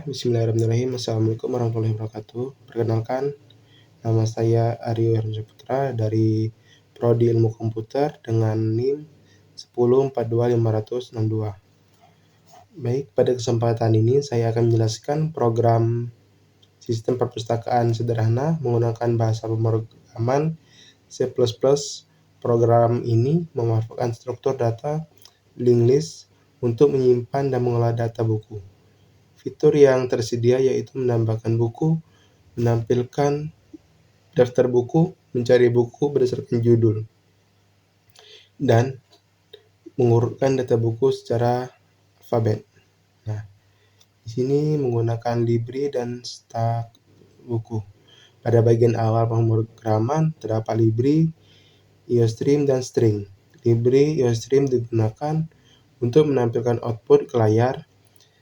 Bismillahirrahmanirrahim. Assalamualaikum warahmatullahi wabarakatuh. Perkenalkan, nama saya Aryo Putra dari Prodi Ilmu Komputer dengan NIM 1042562. Baik, pada kesempatan ini saya akan menjelaskan program sistem perpustakaan sederhana menggunakan bahasa pemrograman C++. Program ini memanfaatkan struktur data linked list untuk menyimpan dan mengolah data buku. Fitur yang tersedia yaitu menambahkan buku, menampilkan daftar buku, mencari buku berdasarkan judul, dan mengurutkan data buku secara alfabet. Nah, di sini menggunakan libri dan stak buku. Pada bagian awal pemrograman terdapat libri, IOStream, dan string. Libri IOStream digunakan untuk menampilkan output ke layar,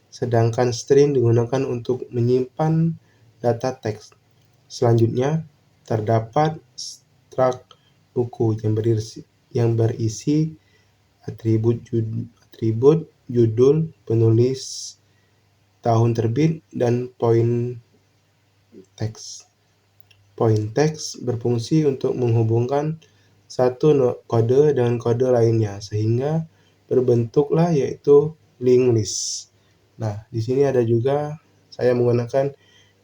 sedangkan string digunakan untuk menyimpan data teks. Selanjutnya, terdapat struct buku yang berisi atribut judul, penulis, tahun terbit, dan poin teks. Poin teks berfungsi untuk menghubungkan satu kode dengan kode lainnya sehingga berbentuklah yaitu linked list. Nah, di sini ada juga saya menggunakan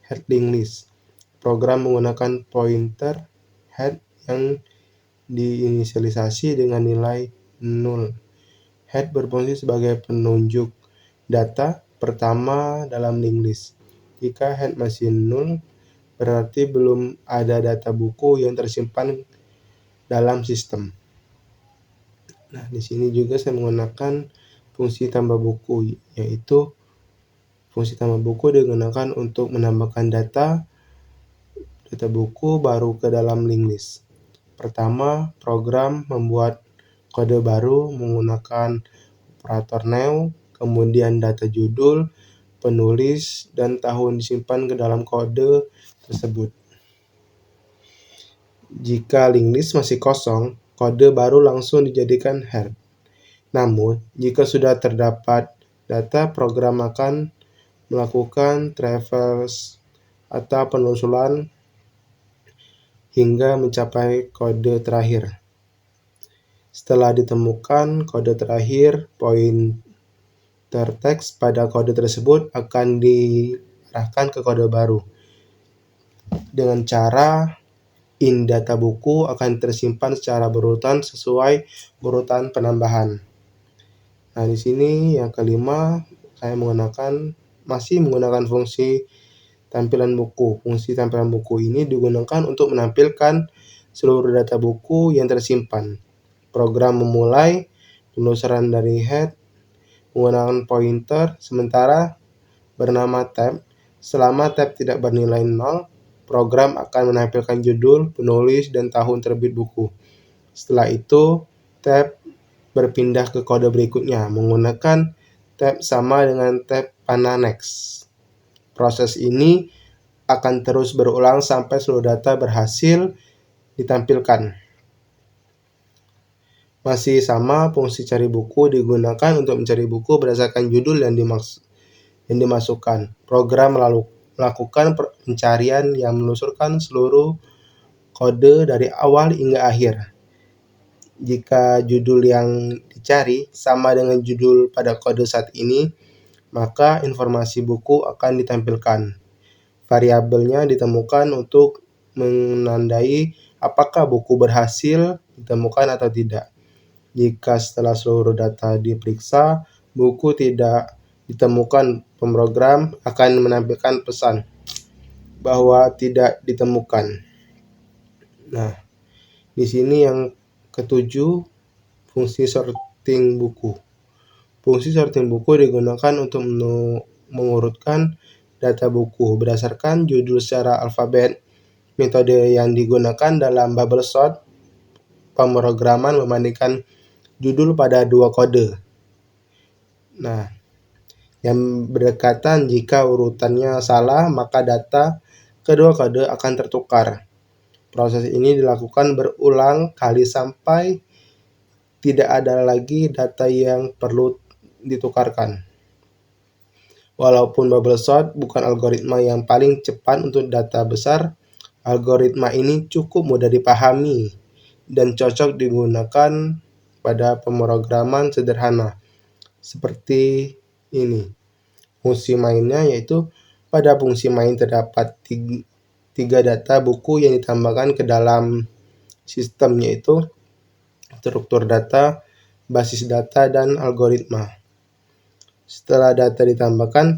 head linked list. Program menggunakan pointer head yang diinisialisasi dengan nilai 0. Head berfungsi sebagai penunjuk data pertama dalam linked list. Jika head masih 0, berarti belum ada data buku yang tersimpan dalam sistem. Nah, di sini juga saya menggunakan fungsi tambah buku, yaitu fungsi tambah buku digunakan untuk menambahkan data buku baru ke dalam linked list. Pertama, program membuat kode baru menggunakan operator new, kemudian data judul, penulis, dan tahun disimpan ke dalam kode tersebut. Jika linked list masih kosong, kode baru langsung dijadikan head. Namun, jika sudah terdapat data, program akan melakukan traverse atau penelusuran hingga mencapai kode terakhir. Setelah ditemukan kode terakhir, pointer teks pada kode tersebut akan diarahkan ke kode baru. Dengan cara data buku akan tersimpan secara berurutan sesuai urutan penambahan. Nah, di sini yang kelima, saya masih menggunakan fungsi tampilan buku. Fungsi tampilan buku ini digunakan untuk menampilkan seluruh data buku yang tersimpan. Program memulai penelusuran dari head menggunakan pointer sementara bernama tab. Selama tab tidak bernilai 0, program akan menampilkan judul, penulis, dan tahun terbit buku. Setelah itu, tab berpindah ke kode berikutnya menggunakan tab sama dengan tab panah next. Proses ini akan terus berulang sampai seluruh data berhasil ditampilkan. Masih sama, fungsi cari buku digunakan untuk mencari buku berdasarkan judul yang dimasukkan. Program melakukan pencarian yang menelusurkan seluruh kode dari awal hingga akhir. Jika judul yang dicari sama dengan judul pada kode saat ini, maka informasi buku akan ditampilkan. Variabelnya ditemukan untuk menandai apakah buku berhasil ditemukan atau tidak. Jika setelah seluruh data diperiksa, buku tidak ditemukan, pemrogram akan menampilkan pesan bahwa tidak ditemukan. Nah, di sini yang ketujuh, fungsi sorting buku. Fungsi sorting buku digunakan untuk mengurutkan data buku berdasarkan judul secara alfabet. Metode yang digunakan dalam bubble sort pemrograman membandingkan judul pada dua kode. Nah, yang berdekatan, jika urutannya salah, maka data kedua kode akan tertukar. Proses ini dilakukan berulang kali sampai tidak ada lagi data yang perlu ditukarkan. Walaupun bubble sort bukan algoritma yang paling cepat untuk data besar, algoritma ini cukup mudah dipahami dan cocok digunakan pada pemrograman sederhana seperti ini. Fungsi mainnya yaitu pada fungsi main terdapat tiga data buku yang ditambahkan ke dalam sistem, yaitu struktur data, basis data, dan algoritma. Setelah data ditambahkan,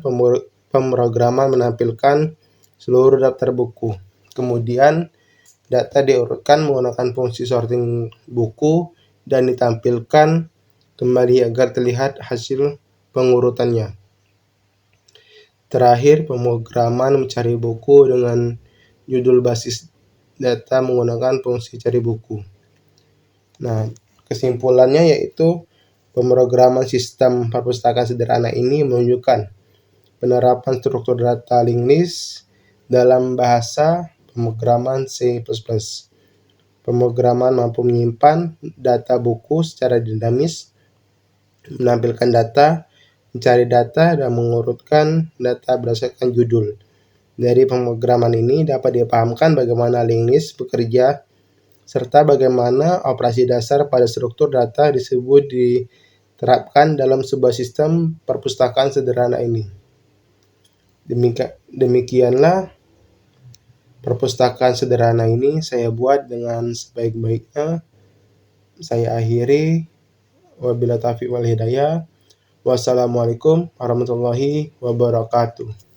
pemrograman menampilkan seluruh daftar buku. Kemudian data diurutkan menggunakan fungsi sorting buku dan ditampilkan kembali agar terlihat hasil pengurutannya. Terakhir, pemrograman mencari buku dengan judul basis data menggunakan fungsi cari buku. Nah, kesimpulannya yaitu pemrograman sistem perpustakaan sederhana ini menunjukkan penerapan struktur data linked list dalam bahasa pemrograman C++. Pemrograman mampu menyimpan data buku secara dinamis, menampilkan data, mencari data, dan mengurutkan data berdasarkan judul. Dari pemrograman ini dapat dipahamkan bagaimana linked list bekerja, serta bagaimana operasi dasar pada struktur data disebut diterapkan dalam sebuah sistem perpustakaan sederhana ini. Demikianlah perpustakaan sederhana ini saya buat dengan sebaik-baiknya. Saya akhiri. Wabillahi taufiq wal hidayah. Wassalamualaikum warahmatullahi wabarakatuh.